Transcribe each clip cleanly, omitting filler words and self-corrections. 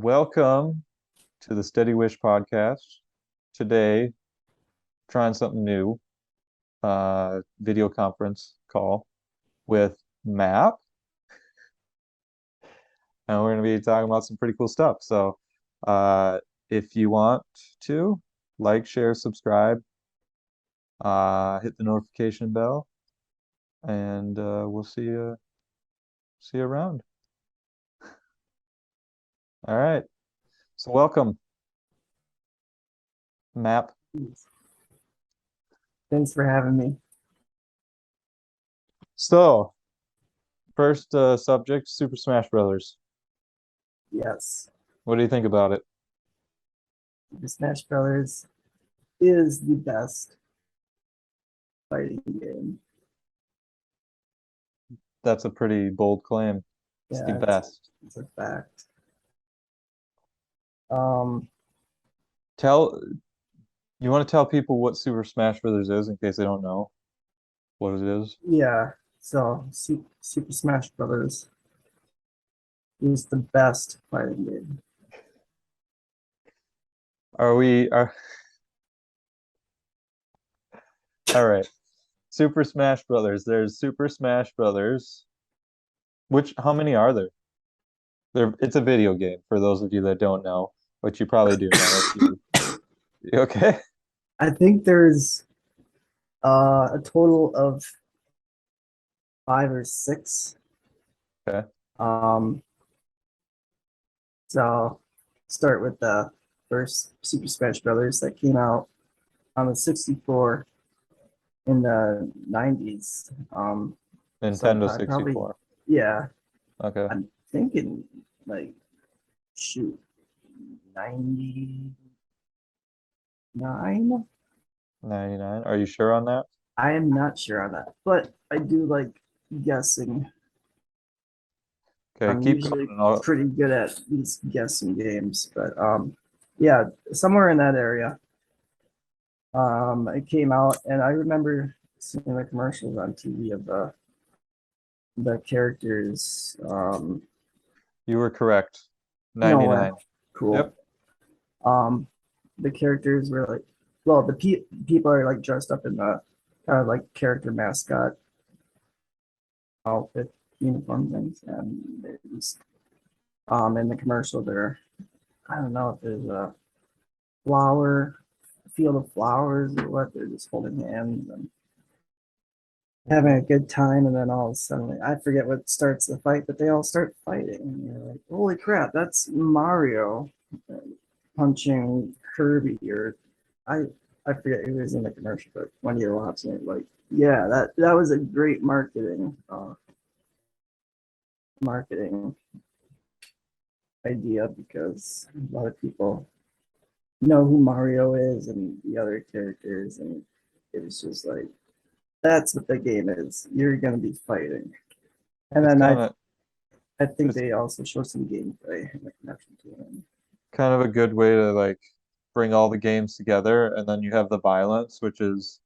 Welcome to the Steady Wish podcast. Today, trying something new, video conference call with Map, and we're going to be talking about some pretty cool stuff. So, if you want to like, share, subscribe, hit the notification bell, and we'll see you around. All right. So, welcome, Map. Thanks for having me. So, first subject, Super Smash Brothers. Yes, What do you think about it? the Smash Brothers is the best fighting game. That's a pretty bold claim. It's the Yeah, best. it's a fact. Um, You want to tell people what Super Smash Brothers is in case they don't know what it is? yeah. So Super Smash Brothers is the best fighting game. Are all right. Super Smash Brothers. There's Super Smash Brothers. How many are there? It's a video game for those of you that don't know, but you probably do know if you okay? I think there's a total of 5 or 6. Okay. Um, so start with the first Super Smash Brothers that came out on the 64 in the 90s. Nintendo Probably, 64. yeah, Okay. I'm thinking like, shoot, 99. 99. Are you sure on that? I am not sure on that, but I do like guessing. Okay, I'm keep usually going. pretty good at these guessing games, but yeah, somewhere in that area. It came out, and I remember seeing the commercials on TV of the characters. You were correct. No way. 99. Cool. Yep. Um, the characters were like, well, the people are like dressed up in the kind of like character mascot outfit uniform things, and there's in the commercial there, I don't know if there's a flower field of flowers or what. They're just holding hands and having a good time, and then all of a sudden, I forget what starts the fight, but they all start fighting, and you're like, holy crap, that's Mario punching Kirby, or I I forget who was in the commercial, but when you're watching it, like, yeah, that was a great marketing idea, because a lot of people know who Mario is and the other characters, and it was just like, that's what the game is. You're gonna be fighting. And It's then kind of I think it's they also show some gameplay in the connection to it. kind of a good way to like bring all the games together, and then you have the violence, which is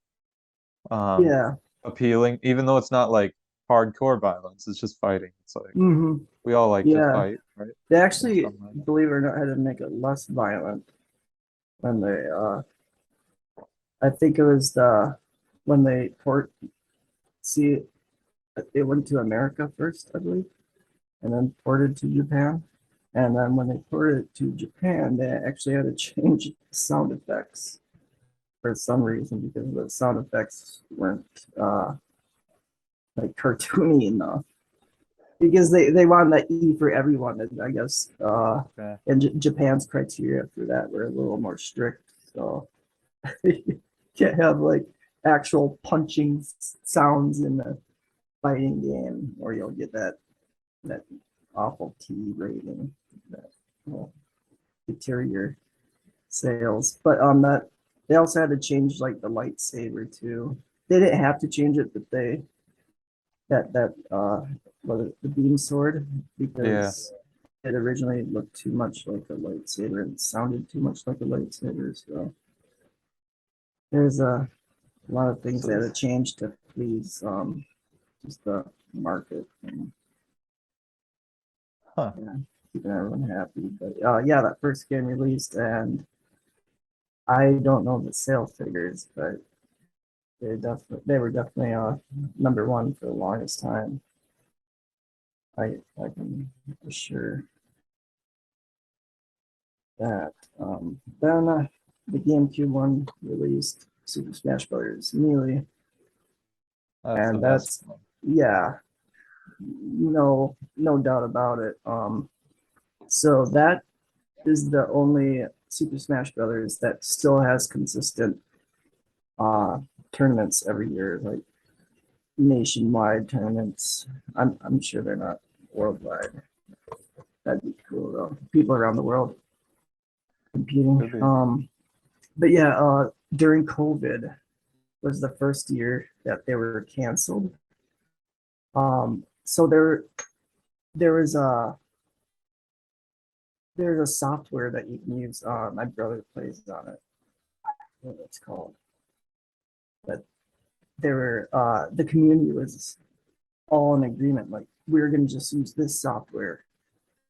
um Yeah. appealing, even though it's not like hardcore violence, it's just fighting. It's like Hmm. we all like to Yeah. fight, right? They In actually, some way. believe it or not, had to make it less violent when they I think it was when they see it went to America first, I believe, and then ported to Japan. And then when they ported it to Japan, they actually had to change sound effects for some reason, because the sound effects weren't like cartoony enough. Because they wanted that E for everyone, and I guess Okay. and Japan's criteria for that were a little more strict. So you can't have like actual punching sounds in the fighting game, or you'll get that awful T rating that will deter your sales. But that they also had to change like the lightsaber too. They didn't have to change it, but they that the beam sword, Yeah. because it originally looked too much like a lightsaber and sounded too much like a lightsaber. So there's a lot of things So that have changed to please just the market. And, huh. yeah. keeping everyone happy. But yeah, that first game released, and I don't know the sales figures, but they were definitely number one for the longest time. I can assure that. Then the GameCube one released Super Smash Bros. Melee, That's the and best. yeah, no doubt about it. So that is the only Super Smash Brothers that still has consistent uh tournaments every year, like nationwide tournaments. I'm sure they're not worldwide. That'd be cool though. People around the world competing. Could be. But yeah, during COVID was the first year that they were canceled. So there was a there's a software that you can use. My brother plays on it. I don't know what it's called, but the community was all in agreement. Like we're gonna just use this software,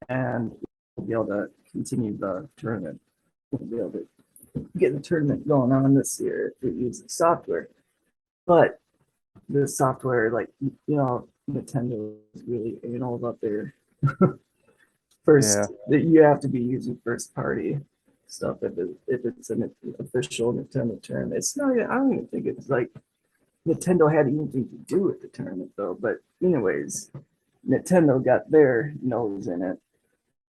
and we'll be able to continue the tournament. We'll be able to get the tournament going on this year if we use the software. But the software, like Nintendo is really anal about their Yeah. that you have to be using first party stuff if it's an official Nintendo tournament. It's not. I don't even think it's like Nintendo had anything to do with the tournament though. But anyways, Nintendo got their nose in it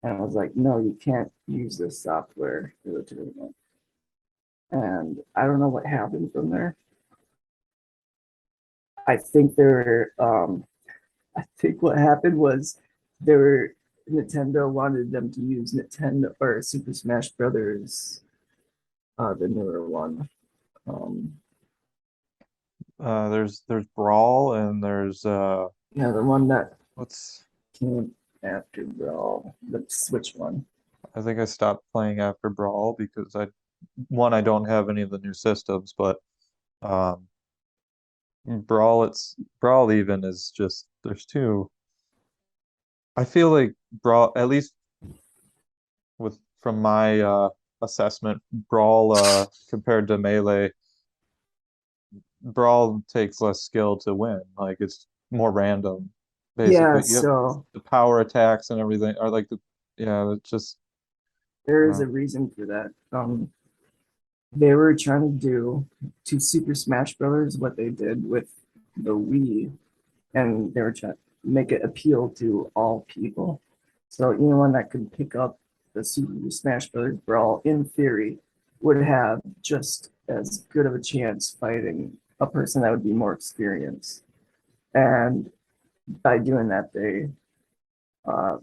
and I was like, no, you can't use this software for the tournament. And I don't know what happened from there. I think I think what happened was they were Nintendo wanted them to use Nintendo or Super Smash Brothers, the newer one. Um, There's Brawl and there's yeah, the one that what's came after Brawl, the Switch one. I think I stopped playing after Brawl because I don't have any of the new systems, but um Brawl even is just there's two. I feel like Brawl, at least with from my assessment, Brawl compared to Melee, Brawl takes less skill to win. Like it's more random, Yeah, basically. You have so the power attacks and everything are like yeah, it's just there is uh, a reason for that. They were trying to do to Super Smash Brothers what they did with the Wii, and they were trying to make it appeal to all people. So anyone that could pick up the Super Smash Brothers Brawl, in theory, would have just as good of a chance fighting a person that would be more experienced. And by doing that, uh,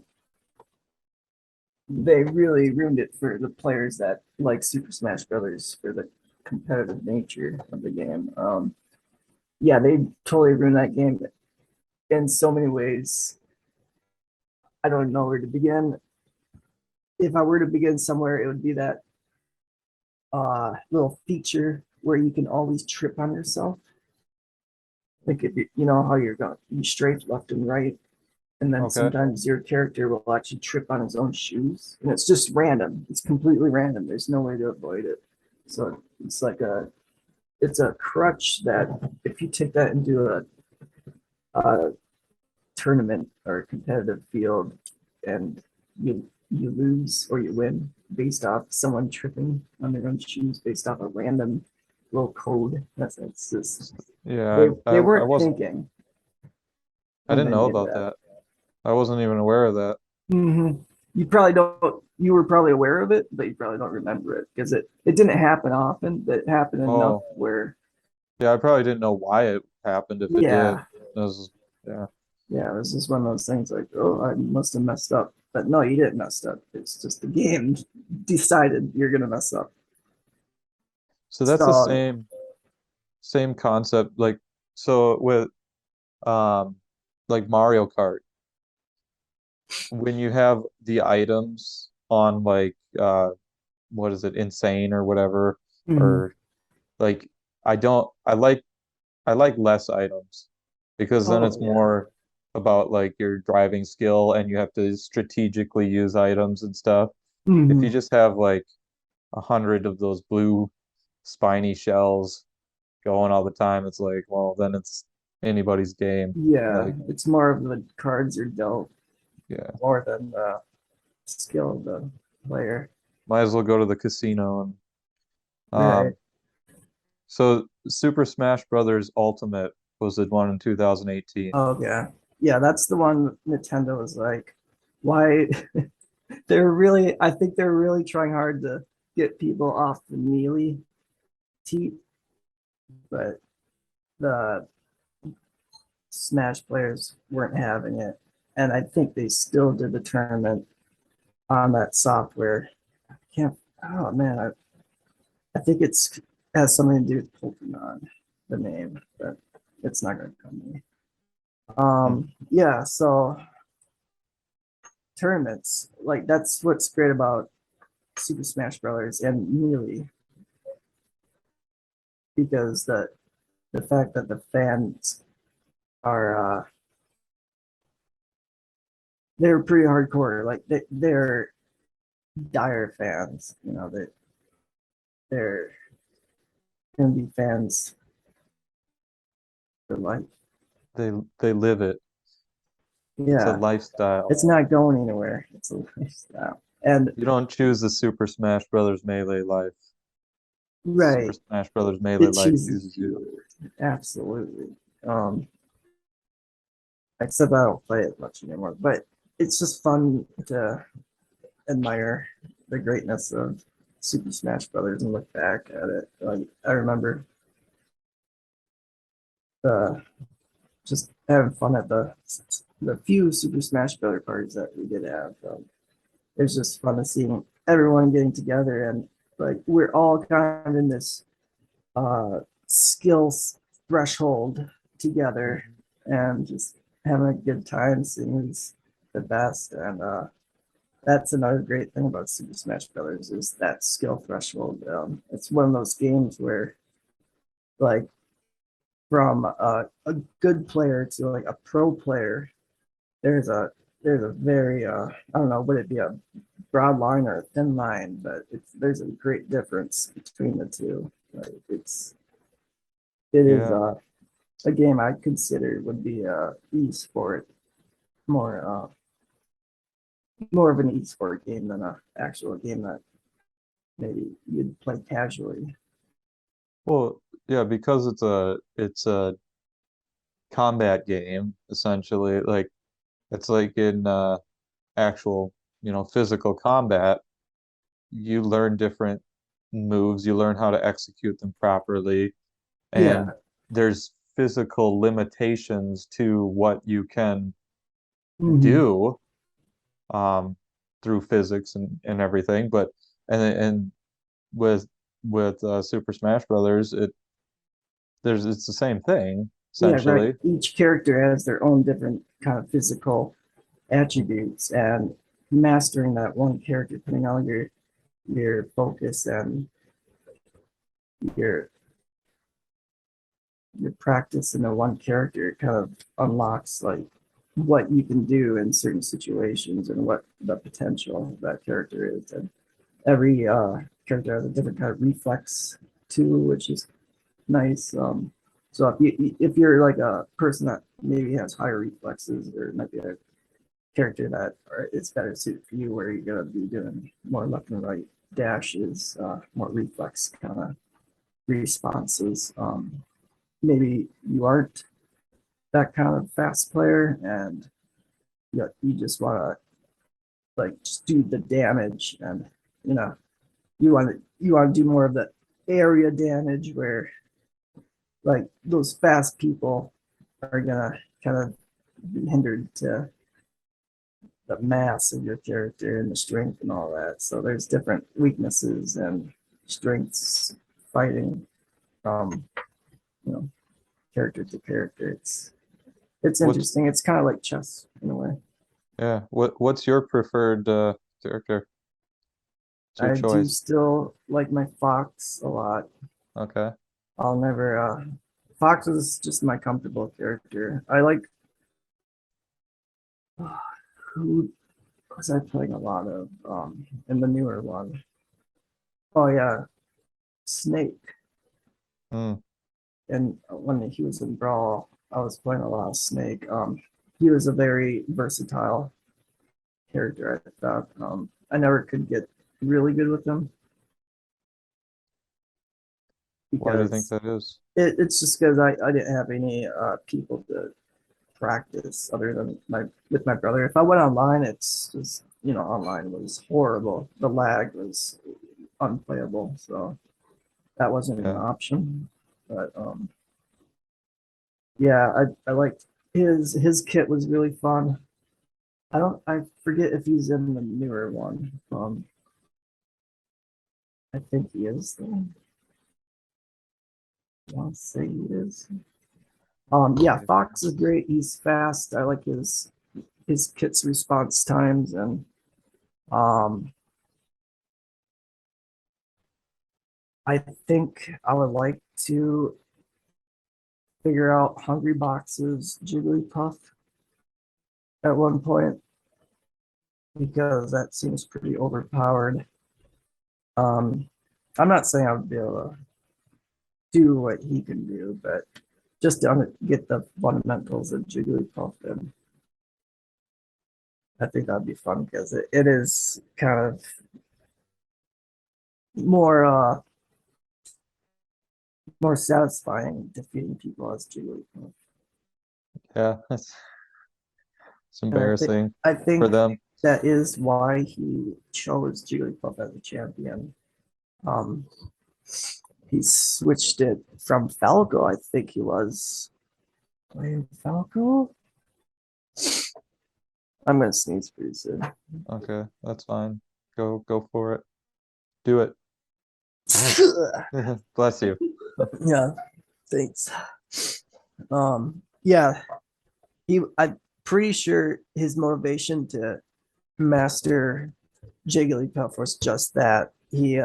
they really ruined it for the players that like Super Smash Brothers for the competitive nature of the game. Yeah, they totally ruined that game in so many ways. I don't know where to begin. If I were to begin somewhere, it would be that little feature where you can always trip on yourself. Like if you know how you're going, you strafe left and right, and then okay. sometimes your character will actually trip on his own shoes, and it's just random. It's completely random. There's no way to avoid it. So it's a crutch that if you take that into a tournament or a competitive field and you lose or you win based off someone tripping on their own shoes based off a random little code. That's just Yeah, they I weren't wasn't thinking I when didn't they know made about that. that. I wasn't even aware of that. You probably don't. You were probably aware of it, but you probably don't remember it because it didn't happen often, but it happened enough Oh, where yeah, I probably didn't know why it happened if it did. yeah, It was, yeah. yeah, it was just one of those things like, oh, I must have messed up. But no, you didn't mess up. It's just the game decided you're gonna mess up. So that's the So same concept. Like so with um like Mario Kart, when you have the items on like what is it, Insane or whatever, mhm. or like I don't I like less items because then Oh it's yeah. more about like your driving skill and you have to strategically use items and stuff. If you Hmm. just have like 100 of those blue spiny shells going all the time, it's like, well, then it's anybody's game. Yeah, Like, it's more of the cards are dealt yeah, more than the skill of the player. might as well go to the casino and Right. so Super Smash Brothers Ultimate was the one in 2018. Oh yeah. Yeah, that's the one Nintendo was like, why they're really I think they're really trying hard to get people off the melee teat, but the Smash players weren't having it. And I think they still did the tournament on that software. I can't oh man, I think it's has something to do with Pokemon, the name, but it's not gonna come to me. Hmm. Yeah, so tournaments, like that's what's great about Super Smash Brothers and Melee, because the fact that the fans are they're pretty hardcore. Like they're dire fans. You know that they're gonna be fans for life. They live it. It's a Yeah, lifestyle. it's not going anywhere. It's a lifestyle. And You don't choose the Super Smash Brothers Melee life. Super right, Smash Brothers Melee it life chooses chooses you. you. Absolutely. Um, except I don't play it much anymore. But it's just fun to admire the greatness of Super Smash Brothers and look back at it. Like I remember uh, just having fun at the few Super Smash Brother parties that we did have. It was just fun to see everyone getting together and like we're all kind of in this skills threshold together Mhm. and just having a good time seeing who's the best. And that's another great thing about Super Smash Brothers is that skill threshold. It's one of those games where like from a good player to like a pro player, there's a there's a very I don't know, would it be a broad line or a thin line, but it's there's a great difference between the two. Like it is Yeah. a game I consider would be a e-sport more more of an e-sport game than a actual game that maybe you'd play casually. Well, yeah, because it's a combat game, essentially. Like it's like in actual, physical combat, you learn different moves, you learn how to execute them properly, and Yeah. there's physical limitations to what you can Mm-hmm. do um through physics and everything. But and with Super Smash Brothers, it's the same thing Yeah, right. essentially. Each character has their own different kind of physical attributes, and mastering that one character, putting all your focus and your your practice into one character kind of unlocks like what you can do in certain situations and what the potential of that character is. And every character has a different kind of reflex too, which is nice. So if you're like a person that maybe has higher reflexes, there might be a character that it's better suited for you, where you're gonna be doing more left and right dashes, more reflex kind of responses. Maybe you aren't that kind of fast player, and you just want to like just do the damage, and you know you want to do more of the area damage where like those fast people are gonna kind of be hindered to the mass of your character and the strength and all that. So there's different weaknesses and strengths fighting from you know character to character. It's What's interesting. It's kind of like chess in a way. Yeah, what's your preferred character? What's your I do choice? still like my Fox a lot. Okay. I'll never Fox is just my comfortable character. I like Who was I playing a lot of in the newer one? Oh yeah, Snake. Hmm. And when he was in Brawl, I was playing a lot of Snake. He was a very versatile character, I thought. I never could get really good with him Why do you think because that is? it's just because I didn't have any people to practice other than my with my brother. If I went online, it's just online was horrible. The lag was unplayable, so that wasn't an Yeah. option. But yeah, I liked his kit was really fun. I forget if he's in the newer one. I think he is though. I want to say he is. Yeah, Fox is great. He's fast. I like his kit's response times and um I think I would like to figure out Hungry Box's Jigglypuff at one point because that seems pretty overpowered. Um, I'm not saying I would be able to do what he can do, but just to get the fundamentals of Jigglypuff, and I think that'd be fun because it is kind of more more satisfying defeating people as Jigglypuff. Yeah, it's And embarrassing I for think them. that is why he chose Jigglypuff as a champion. Um, he switched it from Falco, I think he was playing Falco. I'm gonna sneeze pretty soon. Okay, that's fine. Go for it. Do it. Bless you. Yeah, thanks. Yeah, I'm pretty sure his motivation to master Jigglypuff was just that. He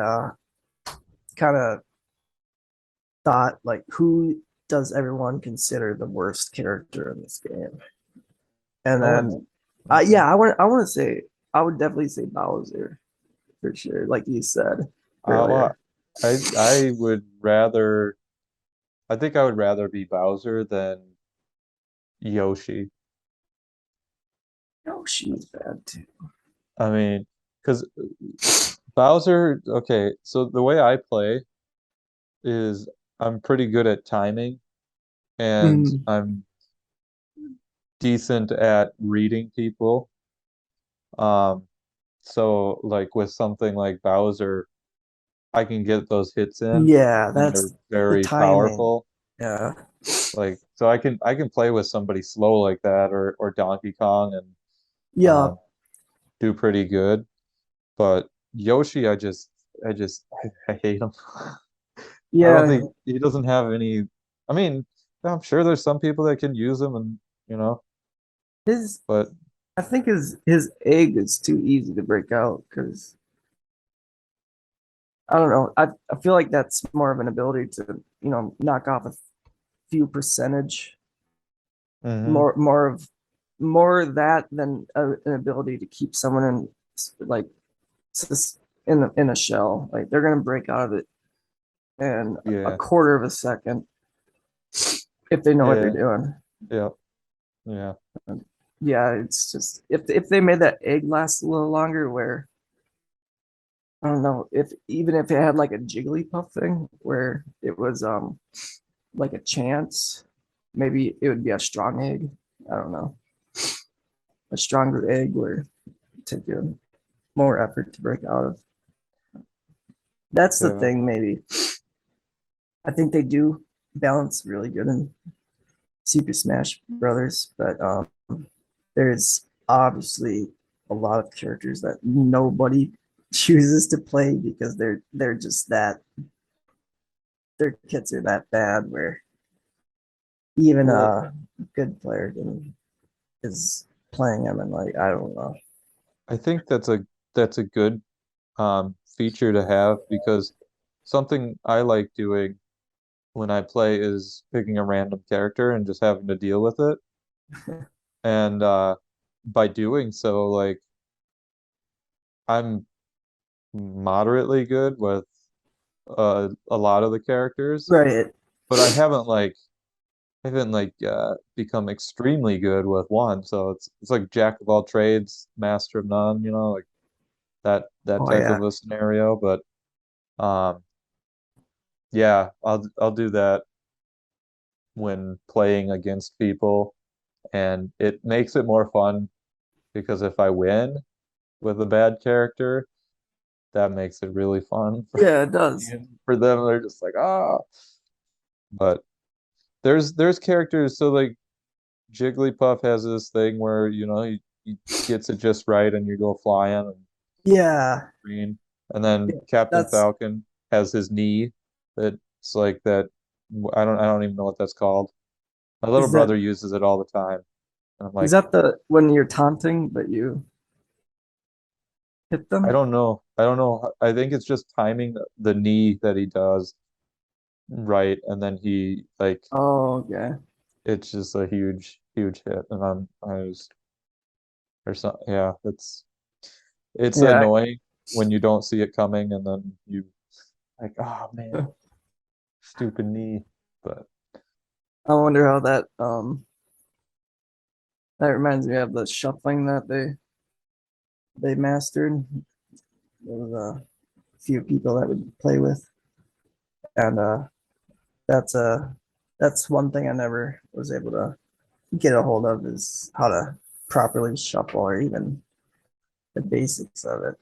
kind of thought like, who does everyone consider the worst character in this game? And Oh, then, okay. yeah, I want to say I would definitely say Bowser for sure, like you said Well, earlier. I would rather. I think I would rather be Bowser than Yoshi. Oh, she's bad too. I mean, because Bowser. Okay, so the way I play is I'm pretty good at timing, and Mm, I'm decent at reading people. Um, so like with something like Bowser, I can get those hits in, yeah, and they're that's the very timing. powerful. Yeah, Like so I can play with somebody slow like that or Donkey Kong and yeah, do pretty good. But Yoshi, I hate him. I don't yeah. think he doesn't have any. I mean, I'm sure there's some people that can use him and you know, His but I think his egg is too easy to break out because I don't know. I feel like that's more of an ability to knock off a few percentage hmm more that than an ability to keep someone in like in a shell. Like they're gonna break out of it in a yeah, quarter of a second if they know what they're yeah, doing. yeah, yeah, Yeah, it's just if they made that egg last a little longer, where I don't know if even if it had like a Jigglypuff thing where it was like a chance, maybe it would be a strong egg. I don't know, a stronger egg where it take you more effort to break out of. That's the yeah. thing. Maybe I think they do balance really good in Super Smash Brothers, but there's obviously a lot of characters that nobody chooses to play because they're just that their kits are that bad where even Well, a good player is playing them and like I don't know. I think that's a good feature to have because something I like doing when I play is picking a random character and just having to deal with it. And by doing so, like I'm moderately good with a lot of the characters, Right. but I haven't become extremely good with one. So it's like jack of all trades, master of none, like that Oh type yeah. of a scenario. But um yeah, I'll do that when playing against people, and it makes it more fun because if I win with a bad character, that makes it really fun for Yeah, it does. and for them. They're just like, ah. But there's characters, so like Jigglypuff has this thing where, he gets it just right and you go flying and Yeah. green. And then Yeah. Captain That's Falcon has his knee that's like that. I don't even know what that's called. My little is that brother uses it all the time. And I'm is like, that the when you're taunting but you hit I them? don't know. I don't know. I think it's just timing the knee that he does right, and then he like Oh, okay. it's just a huge, huge hit. And I was or some yeah, it's Yeah. annoying when you don't see it coming and then you like, oh man, stupid knee. But I wonder how that reminds me of the shuffling that they mastered. There was a few people that would play with, and that's a that's one thing I never was able to get a hold of is how to properly shuffle or even the basics of it.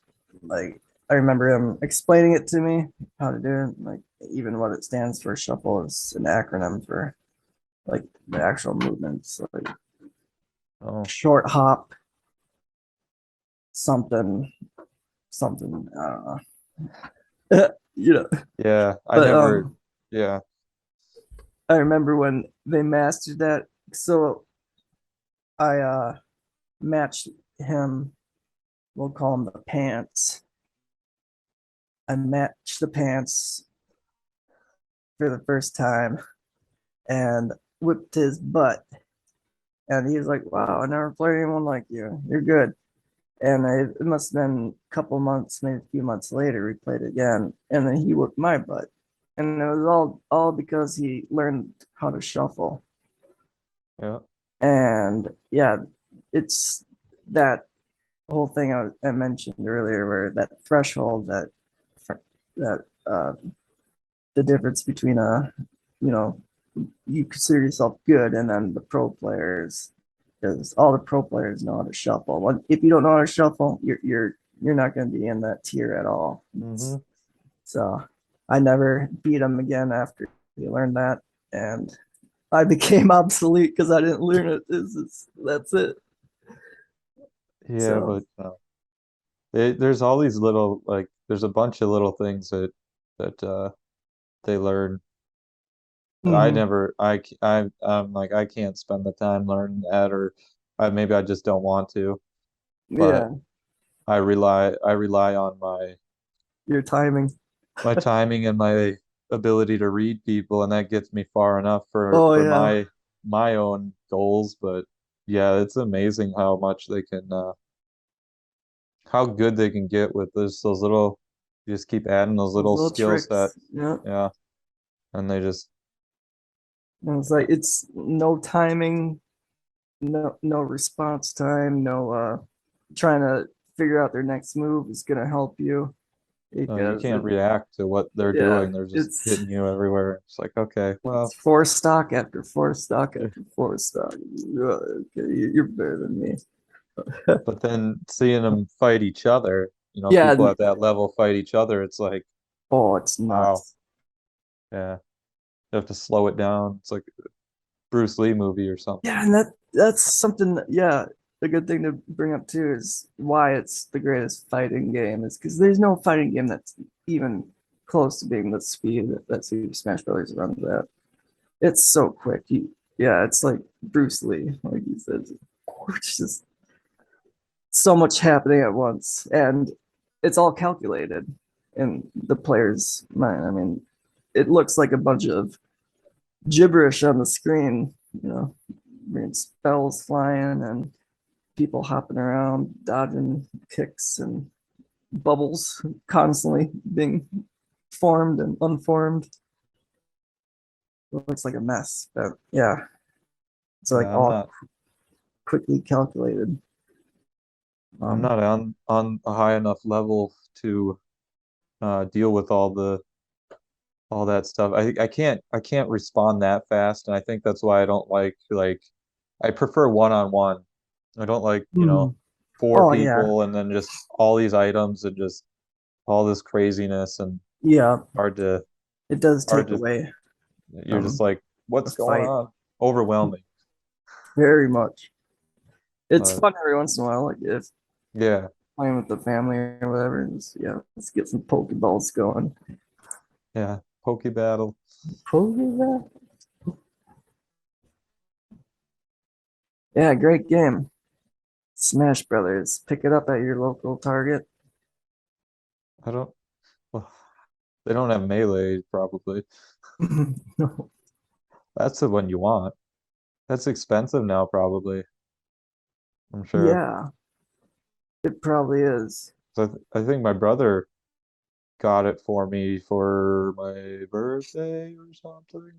Like I remember him explaining it to me how to do it. Like even what it stands for, shuffle is an acronym for like the actual movements, like oh short hop, something, something. I don't know. you know, yeah, I but never yeah. I remember when they mastered that. So I matched him. We'll call him the pants. I matched the pants for the first time and whipped his butt. And he was like, "Wow, I never played anyone like you. You're good." And it must have been a couple months, maybe a few months later, we played again, and then he whipped my butt. And it was all because he learned how to shuffle. Yeah. And yeah, it's that whole thing I mentioned earlier, where that threshold that the difference between you know you consider yourself good and then the pro players, because all the pro players know how to shuffle. If you don't know how to shuffle, you're not going to be in that tier at all. Hmm. So I never beat him again after he learned that, and I became obsolete because I didn't learn it. That's it. Yeah, So but there's all these little like there's a bunch of little things that they learn. I mhm. never I'm like I can't spend the time learning that, or maybe I just don't want to. But Yeah, I rely on your timing. my timing and my ability to read people, and that gets me far enough for Oh for yeah, my own goals. But yeah, it's amazing how much they can how good they can get with this those little you just keep adding those those little little skill tricks. sets. Yeah. Yeah. And they just And it's like it's no timing, no response time, no trying to figure out their next move is gonna help you you because can't react to what they're yeah, doing. They're just it's hitting you everywhere. It's like, okay, it's well, four stock after four stock after four stock. Okay, you're better than me. but then seeing them fight each other, Yeah, people at that level fight each other, it's like, oh, it's wow, nuts. yeah. You have to slow it down. It's like a Bruce Lee movie or something. Yeah, and that's something yeah, a good thing to bring up too is why it's the greatest fighting game is because there's no fighting game that's even close to being the speed that Super Smash Bros. Runs at. It's so quick. Yeah, it's like Bruce Lee, like you said. It's just so much happening at once, and it's all calculated in the player's mind. I mean, it looks like a bunch of gibberish on the screen, you know, spells flying and people hopping around, dodging kicks and bubbles constantly being formed and unformed. It looks like a mess, but yeah, it's like Yeah, all quickly calculated. I'm not on a high enough level to deal with all that stuff. I can't respond that fast, and I think that's why I don't like I prefer one-on-one. I don't like, Hmm. four Oh yeah, people and then just all these items and just all this craziness and yeah. hard to It does hard take to away you're just like, the what's going fight on? Overwhelming. very much. It's But fun every once in a while, like if yeah, playing with the family or whatever. Just, yeah, let's get some Pokeballs going. yeah. Poke battle. Pokeball? Yeah, great game. Smash Brothers. Pick it up at your local Target. I don't well, they don't have melee probably. No. That's the one you want. That's expensive now probably. I'm sure. Yeah, it probably is. So I think my brother got it for me for my birthday or something.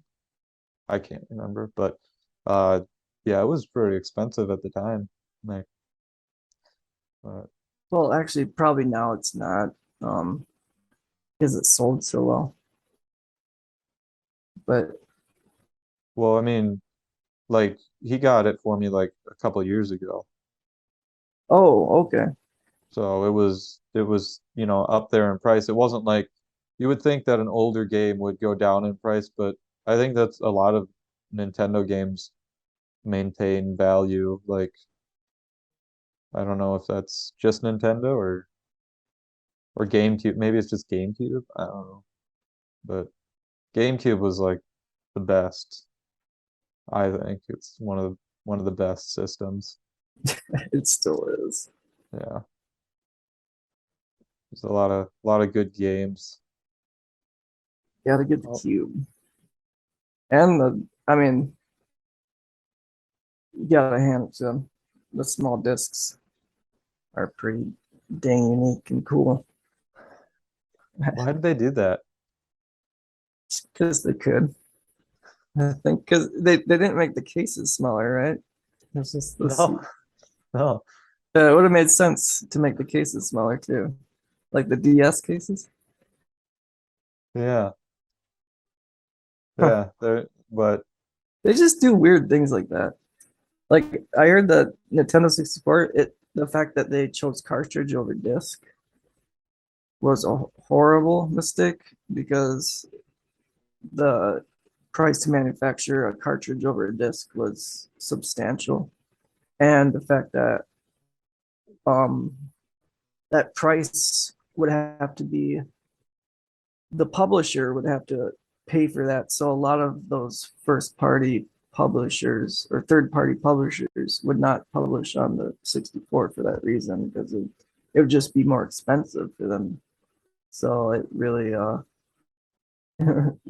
I can't remember, but uh yeah, it was pretty expensive at the time. Like uh, Well, actually, probably now it's not. Um, because it sold so well. But well, I mean, like he got it for me like a couple years ago. oh, okay. So it was, up there in price. It wasn't like you would think that an older game would go down in price, but I think that's a lot of Nintendo games maintain value. Like I don't know if that's just Nintendo or GameCube. Maybe it's just GameCube. I don't know. But GameCube was like the best. I think it's one of the best systems. It still is. Yeah. There's a lot of good games. Gotta get the Oh, cube. And I mean, you gotta hand it to them. The small discs are pretty dang unique and cool. why did they do that? Because they could. I think because they didn't make the cases smaller, right? It's just this. No, no. It would have made sense to make the cases smaller too, like the DS cases. Yeah, Huh. yeah. But They just do weird things like that. Like I heard that Nintendo 64, the fact that they chose cartridge over disc was a horrible mistake because the price to manufacture a cartridge over a disc was substantial. And the fact that um that price would have to be the publisher would have to pay for that. So a lot of those first party publishers or third party publishers would not publish on the 64 for that reason because it would just be more expensive for them. So it really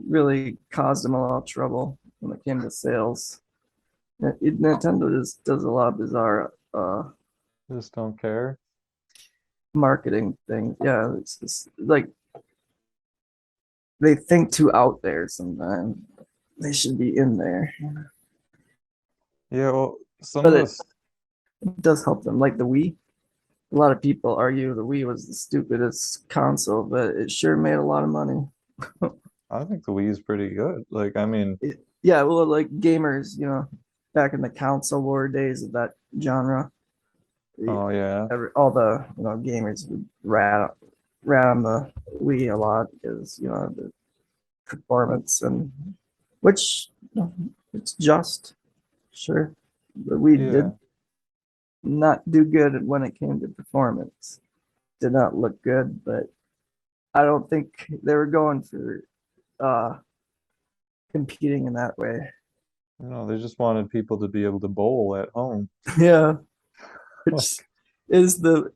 really caused them a lot of trouble when it came to sales. Nintendo just does a lot of bizarre just don't care. marketing things. Yeah, it's just like they think too out there sometimes. They should be in there. Yeah, well, some But of it this, does help them. Like the Wii, a lot of people argue the Wii was the stupidest console, but it sure made a lot of money. I think the Wii is pretty good. Like, I mean, Yeah, well, like gamers, back in the console war days of that genre, oh yeah, all the gamers would rat on the Wii a lot because the performance and which it's just sure, but we yeah. did not do good when it came to performance. Did not look good, but I don't think they were going for uh competing in that way. They just wanted people to be able to bowl at home. Yeah, which Like, is the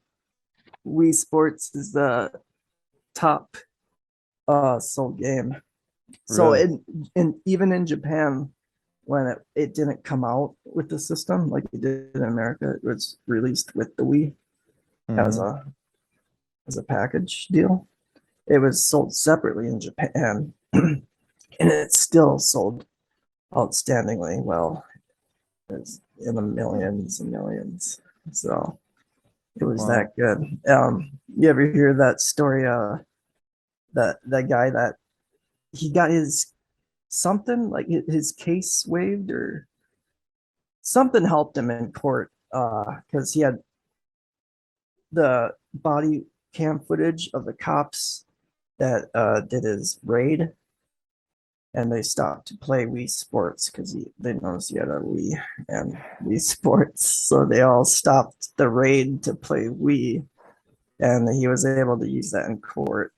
Wii Sports is the top sold game. So really? in even in Japan, when it didn't come out with the system like it did in America. It was released with the Wii as Hmm. a package deal. It was sold separately in Japan, and it still sold outstandingly well. It's in the millions and millions. So it was Wow. that good. You ever hear that story? That guy that he got his something like his case waived or something helped him in court because he had the body cam footage of the cops that did his raid, and they stopped to play Wii Sports because they noticed he had a Wii and Wii Sports, so they all stopped the raid to play Wii, and he was able to use that in court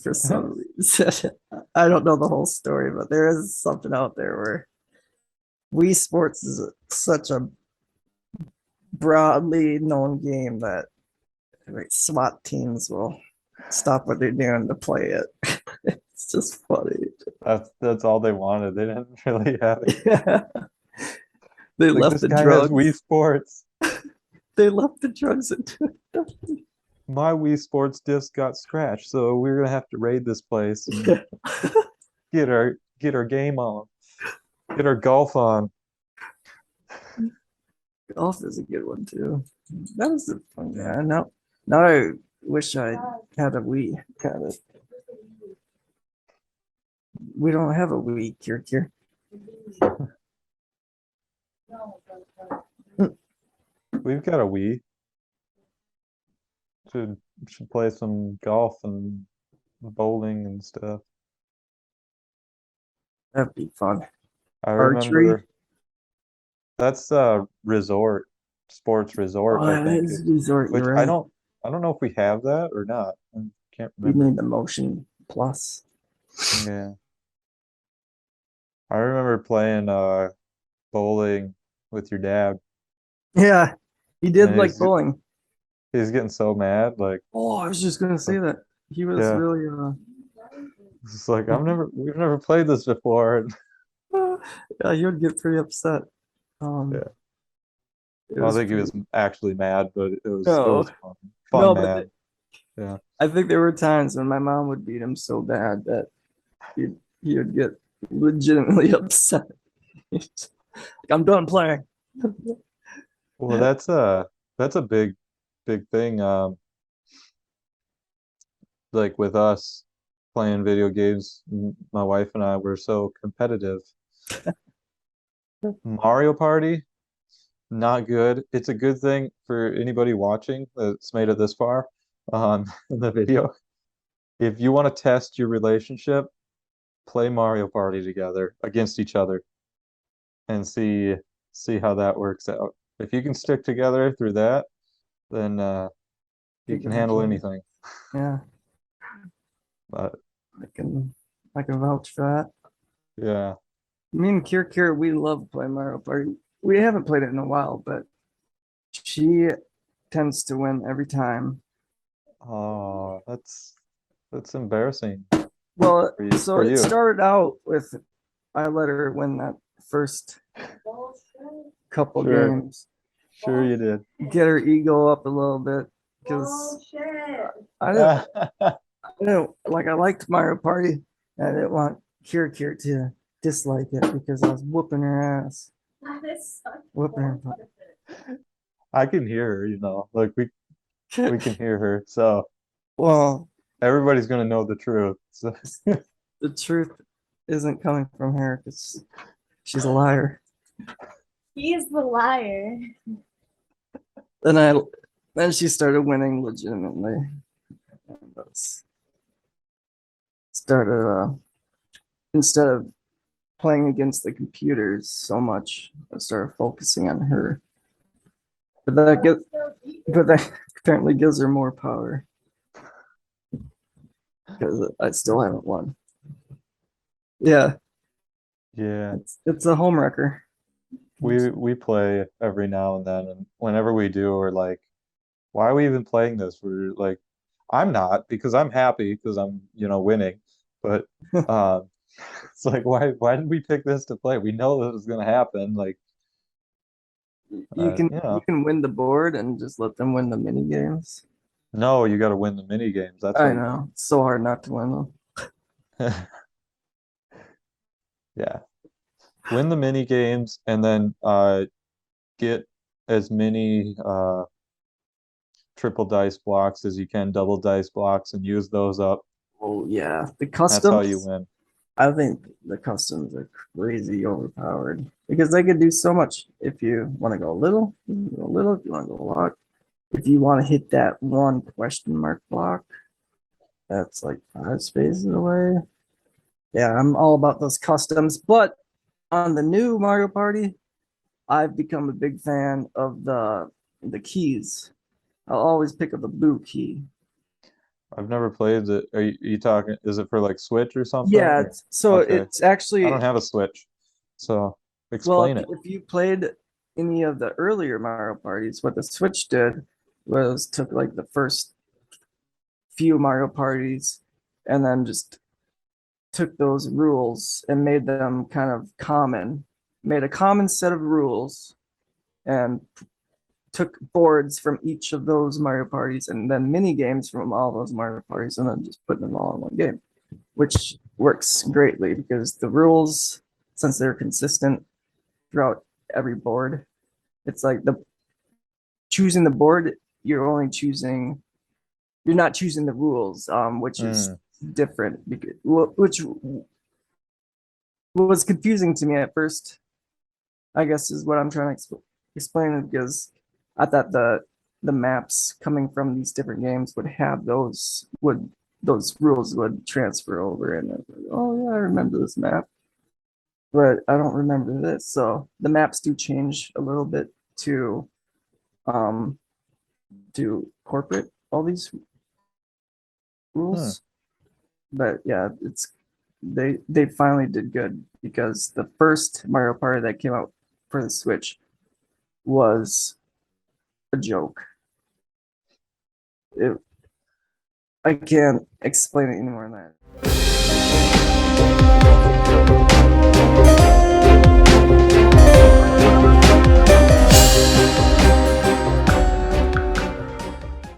for some reason. I don't know the whole story, but there is something out there where Wii Sports is such a broadly known game that like, SWAT teams will stop what they're doing to play it. It's just funny. That's all they wanted. They didn't really have it. Yeah. They Like left this the guy has Wii drugs. Sports. They left the drugs into My Wii Sports disc got scratched, so we're gonna have to raid this place and it. get our game on, get our golf on. Golf is a good one too. That was a fun. Yeah. Now I wish I had a Wii. Kind of. We don't have a Wii, Kier. We've got a Wii. Should play some golf and bowling and stuff. That'd be fun. I Archery. remember that's resort, sports resort, Oh, I that think, is resort. which You're right. I don't know if we have that or not. I can't You remember. need the motion plus. Yeah. I remember playing bowling with your dad, Yeah, he did and like bowling. he's getting so mad, like, Oh, I was just gonna say that he was yeah, really it's like we've never played this before. And yeah, he would get pretty upset. Um, yeah, it I don't was think he was pretty. actually mad, but it No, was fun, no, fun but mad. Yeah. I think there were times when my mom would beat him so bad that he he would get legitimately upset. Like, I'm done playing. Well, that's a big thing. Like with us playing video games, my wife and I were so competitive. Mario Party, not good. It's a good thing for anybody watching that's made it this far on in the video. If you want to test your relationship, play Mario Party together against each other and see how that works out. If you can stick together through that, then you You can can handle play. anything. Yeah, But I can I can vouch for that. yeah. Me and Kira, we love playing Mario Party. We haven't played it in a while, but she tends to win every time. Oh, that's embarrassing Well, for you so for it you. started out with I let her win that first couple Sure, games, sure you did. get her ego up a little bit because I didn't, I didn't like I liked Mario Party. I didn't want Kira to dislike it because I was whooping her ass, whooping her. I can hear her, like we can hear her. So Well, everybody's gonna know the truth. So the truth isn't coming from her because she's a liar. He's the liar. Then I then she started winning legitimately. Started instead of playing against the computers so much, I started focusing on her. But that apparently gives her more power because I still haven't won. Yeah, yeah, it's a home wrecker. we play every now and then, and whenever we do, we're like, why are we even playing this? We're like, I'm not because I'm happy because I'm winning, but It's like, why did we pick this to play? We know this is gonna happen. Like, You can you know, you can win the board and just let them win the mini games. no, you got to win the mini games. That's I like, know. It's so hard not to win them. yeah, win the mini games and then get as many triple dice blocks as you can, double dice blocks, and use those up. Oh yeah. The That's how you customs, win. I think the customs are crazy overpowered because they could do so much. If you want to go a little, you can go a little. If you want to go a lot, if you want to hit that one question mark block, that's like 5 spaces away. Yeah, I'm all about those customs. But on the new Mario Party, I've become a big fan of the keys. I'll always pick up a Boo key. I've never played it. Are you talking? Is it for like Switch or something? Yeah, so Okay. it's actually I don't have a Switch, so well, explain it. if you played any of the earlier Mario parties, what the Switch did was took like the first few Mario parties and then just took those rules and made them kind of common, made a common set of rules and took boards from each of those Mario parties and then mini games from all those Mario parties and then just put them all in one game, which works greatly because the rules, since they're consistent throughout every board, it's like the choosing the board, you're not choosing the rules, which is different because which was confusing to me at first, I guess is what I'm trying to explain because I thought the maps coming from these different games would have those rules would transfer over and like, oh yeah, I remember this map, but I don't remember this. So the maps do change a little bit to corporate all these rules. But yeah, it's they finally did good because the first Mario Party that came out for the Switch was a joke. I can't explain it any more than that.